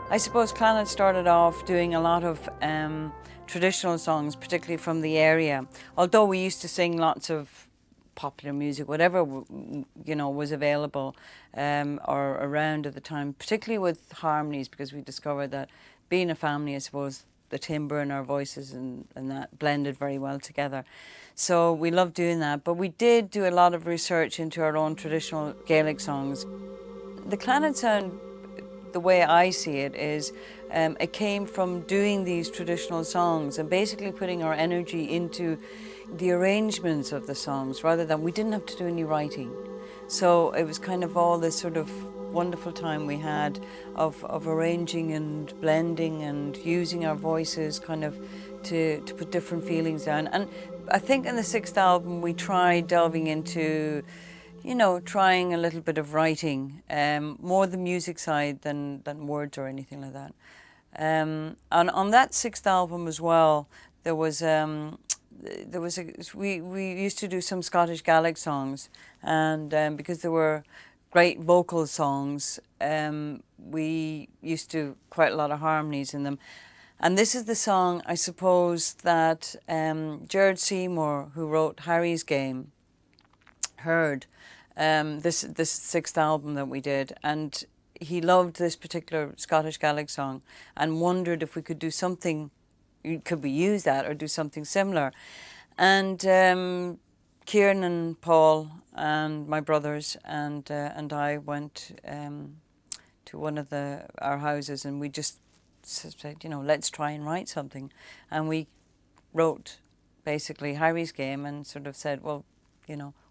I suppose Clannad started off doing a lot of traditional songs, particularly from the area. Although we used to sing lots of popular music, whatever was available or around at the time, particularly with harmonies, because we discovered that being a family, I suppose, the timbre in our voices and that blended very well together. So we loved doing that, but we did do a lot of research into our own traditional Gaelic songs. The Clannad sound, the way I see it, is it came from doing these traditional songs and basically putting our energy into the arrangements of the songs rather than, we didn't have to do any writing. So it was kind of all this sort of wonderful time we had of arranging and blending and using our voices kind of to put different feelings down. And I think in the sixth album we tried delving into, trying a little bit of writing, more the music side than words or anything like that. And on that sixth album as well, we used to do some Scottish Gaelic songs, and because there were great vocal songs, we used to quite a lot of harmonies in them. And this is the song, I suppose, that Gerard Seymour, who wrote Harry's Game, heard this sixth album that we did, and he loved this particular Scottish Gaelic song and wondered if we could do something, could we use that or do something similar. And Kieran and Paul and my brothers and I went to one of our houses, and we just said, let's try and write something. And we wrote basically Harry's Game and sort of said, well,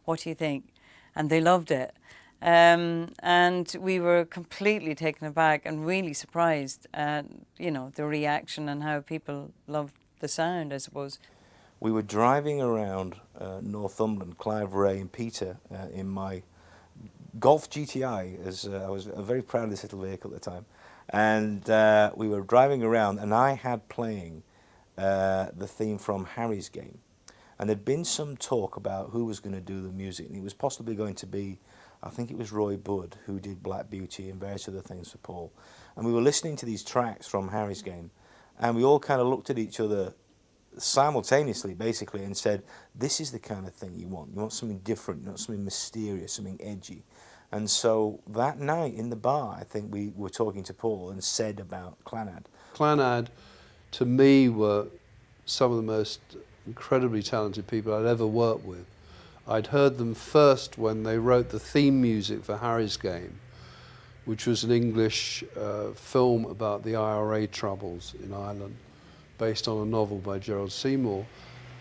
what do you think? And they loved it. And we were completely taken aback and really surprised at, the reaction and how people loved the sound, I suppose. We were driving around Northumberland, Clive, Ray and Peter in my Golf GTI, as I was very proud of this little vehicle at the time. And we were driving around, and I had playing the theme from Harry's Game. And there'd been some talk about who was going to do the music, and it was possibly going to be, I think it was Roy Budd, who did Black Beauty and various other things for Paul. And we were listening to these tracks from Harry's Game, and we all kind of looked at each other simultaneously, basically, and said, this is the kind of thing you want. You want something different, you want something mysterious, something edgy. And so that night in the bar, I think we were talking to Paul and said about Clannad. Clannad, to me, were some of the most incredibly talented people I'd ever worked with. I'd heard them first when they wrote the theme music for Harry's Game, which was an English film about the IRA troubles in Ireland, based on a novel by Gerard Seymour.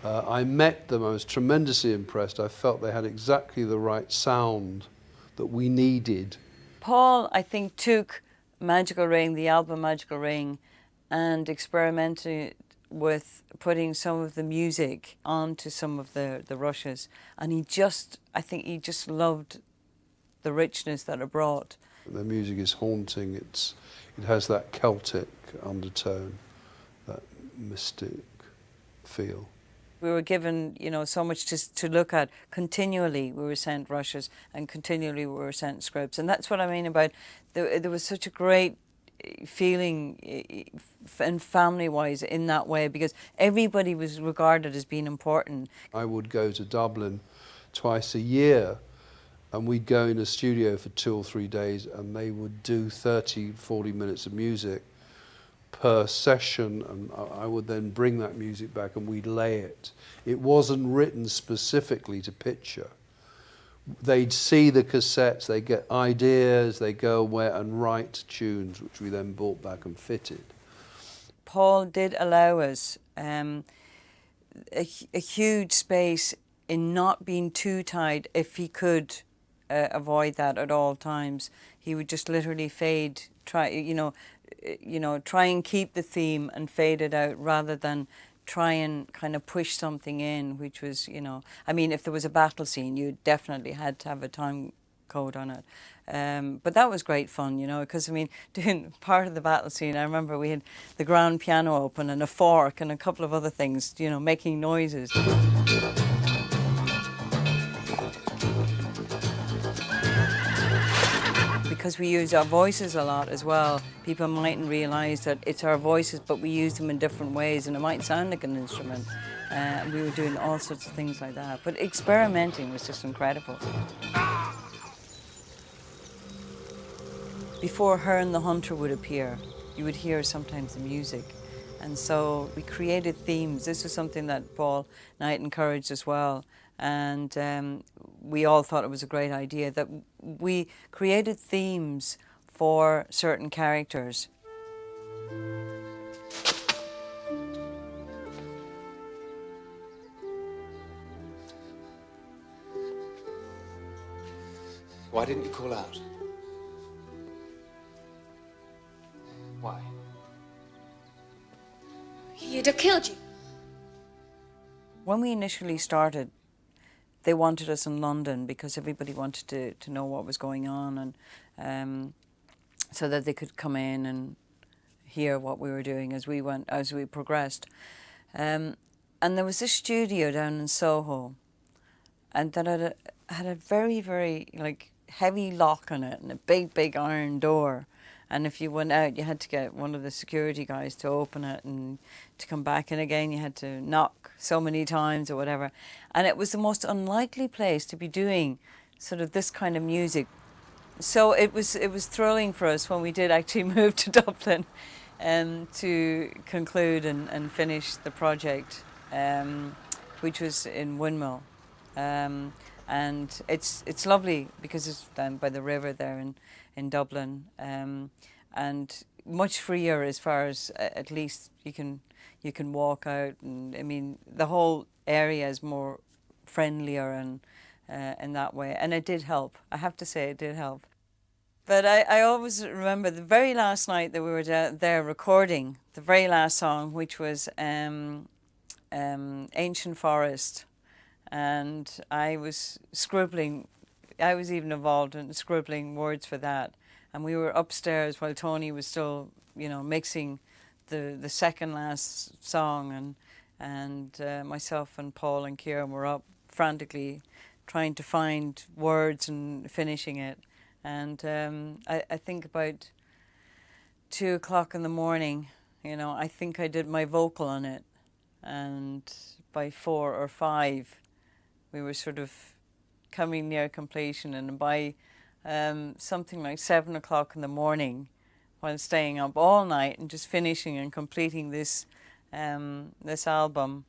I met them, I was tremendously impressed. I felt they had exactly the right sound that we needed. Paul, I think, took Magical Ring, the album Magical Ring, and experimented with putting some of the music onto some of the rushes. And I think he just loved the richness that it brought. The music is haunting, it has that Celtic undertone, that mystic feel. We were given, so much to look at. Continually we were sent rushes and continually we were sent scripts. And that's what I mean about, there was such a great feeling and family-wise in that way, because everybody was regarded as being important. I would go to Dublin twice a year, and we'd go in a studio for 2 or 3 days, and they would do 30, 40 minutes of music per session, and I would then bring that music back and we'd lay it. It wasn't written specifically to picture. They'd see the cassettes, they get ideas, they go away and write tunes, which we then brought back and fitted. Paul did allow us a huge space in not being too tied if he could avoid that at all times. He would just literally fade, try and keep the theme and fade it out rather than try and kind of push something in, which was, if there was a battle scene, you definitely had to have a time code on it. But that was great fun, because, doing part of the battle scene, I remember we had the grand piano open and a fork and a couple of other things, making noises. because we use our voices a lot as well, people mightn't realise that it's our voices, but we use them in different ways, and it might sound like an instrument. We were doing all sorts of things like that. But experimenting was just incredible. Before Her and the Hunter would appear, you would hear sometimes the music. And so we created themes. This was something that Paul Knight encouraged as well. And we all thought it was a great idea that we created themes for certain characters. Why didn't you call out? Why? He'd have killed you. When we initially started, they wanted us in London because everybody wanted to know what was going on, and so that they could come in and hear what we were doing as we progressed. And there was this studio down in Soho, and that had a very, very heavy lock on it and a big iron door. And if you went out, you had to get one of the security guys to open it, and to come back in again, you had to knock so many times or whatever. And it was the most unlikely place to be doing sort of this kind of music. So it was thrilling for us when we did actually move to Dublin to conclude and finish the project, which was in Windmill. And it's lovely because it's down by the river there in Dublin, and much freer as far as at least you can walk out, and I mean the whole area is more friendlier and in that way, and it did help. I have to say it did help. But I always remember the very last night that we were there recording the very last song, which was Ancient Forest. And I was scribbling, I was even involved in scribbling words for that. And we were upstairs while Tony was still, mixing the second last song, and myself and Paul and Kieran were up frantically trying to find words and finishing it. And I think about 2 o'clock in the morning, I think I did my vocal on it. And by 4 or 5, we were sort of coming near completion, and by something like 7 o'clock in the morning, while staying up all night and just finishing and completing this this album,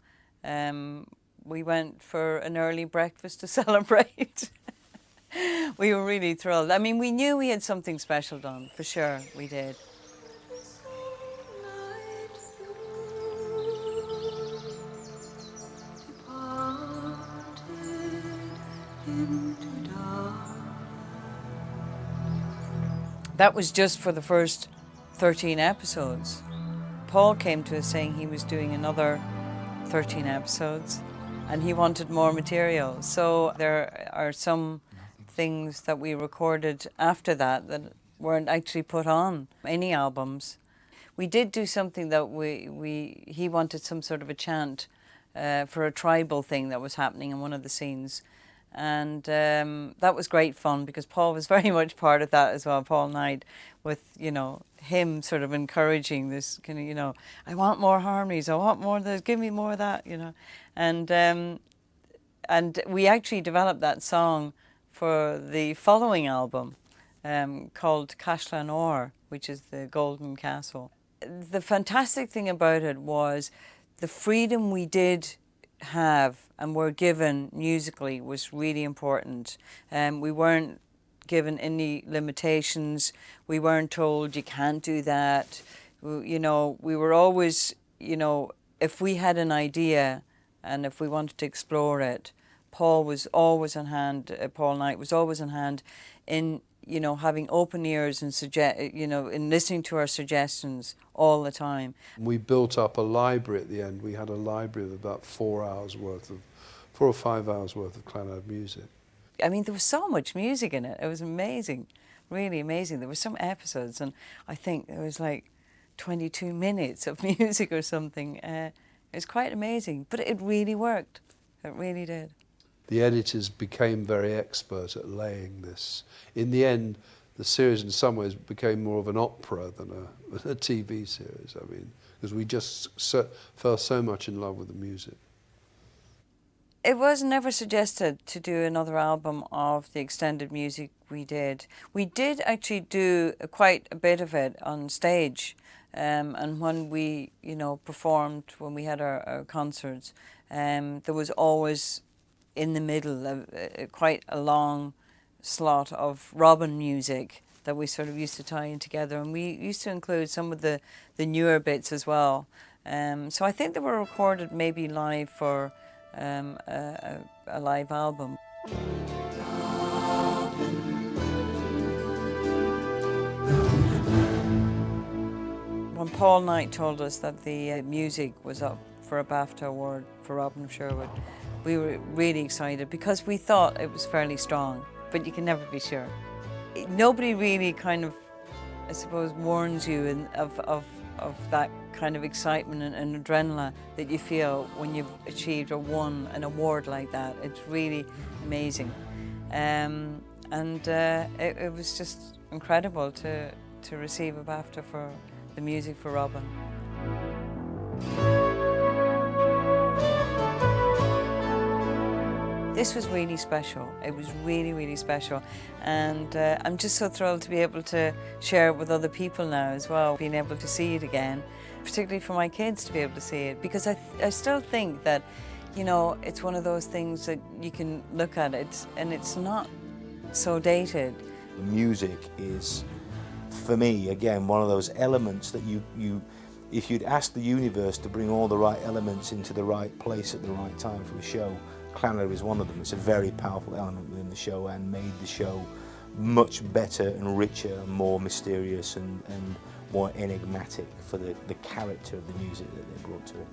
we went for an early breakfast to celebrate. We were really thrilled. I mean, we knew we had something special done, for sure, we did. That was just for the first 13 episodes. Paul came to us saying he was doing another 13 episodes and he wanted more material. So there are some things that we recorded after that weren't actually put on any albums. We did do something that he wanted some sort of a chant for a tribal thing that was happening in one of the scenes. And that was great fun because Paul was very much part of that as well, Paul Knight, with, him sort of encouraging this kind of, I want more harmonies, I want more of this, give me more of that, And we actually developed that song for the following album called Calannad, which is the Golden Castle. The fantastic thing about it was the freedom we did have and were given musically was really important. We weren't given any limitations. We weren't told you can't do that. We were always, if we had an idea and if we wanted to explore it, Paul was always on hand. Paul Knight was always on hand in having open ears and in listening to our suggestions all the time. We built up a library at the end. We had a library of about 4 or 5 hours worth of Clannad music. I mean, there was so much music in it. It was amazing, really amazing. There were some episodes, and I think there was like 22 minutes of music or something. It was quite amazing, but it really worked. It really did. The editors became very expert at laying this. In the end, the series in some ways became more of an opera than a TV series. I mean, because we just fell so much in love with the music. It was never suggested to do another album of the extended music we did. We did actually do quite a bit of it on stage, and when we, performed, when we had our concerts, there was always in the middle quite a long slot of Robin music that we sort of used to tie in together, and we used to include some of the newer bits as well. So I think they were recorded maybe live for a live album. When Paul Knight told us that the music was up for a BAFTA award for Robin of Sherwood, we were really excited because we thought it was fairly strong, but you can never be sure. Nobody really kind of, I suppose, warns you of that kind of excitement and adrenaline that you feel when you've achieved or won an award like that. It's really amazing. It was just incredible to receive a BAFTA for the music for Robin. This was really special. It was really, really special. And I'm just so thrilled to be able to share it with other people now as well, being able to see it again, particularly for my kids to be able to see it, because I still think that, it's one of those things that you can look at it and it's not so dated. Music is, for me, again, one of those elements that if you'd asked the universe to bring all the right elements into the right place at the right time for a show, Clannad is one of them. It's a very powerful element within the show and made the show much better and richer and more mysterious and more enigmatic for the character of the music that they brought to it.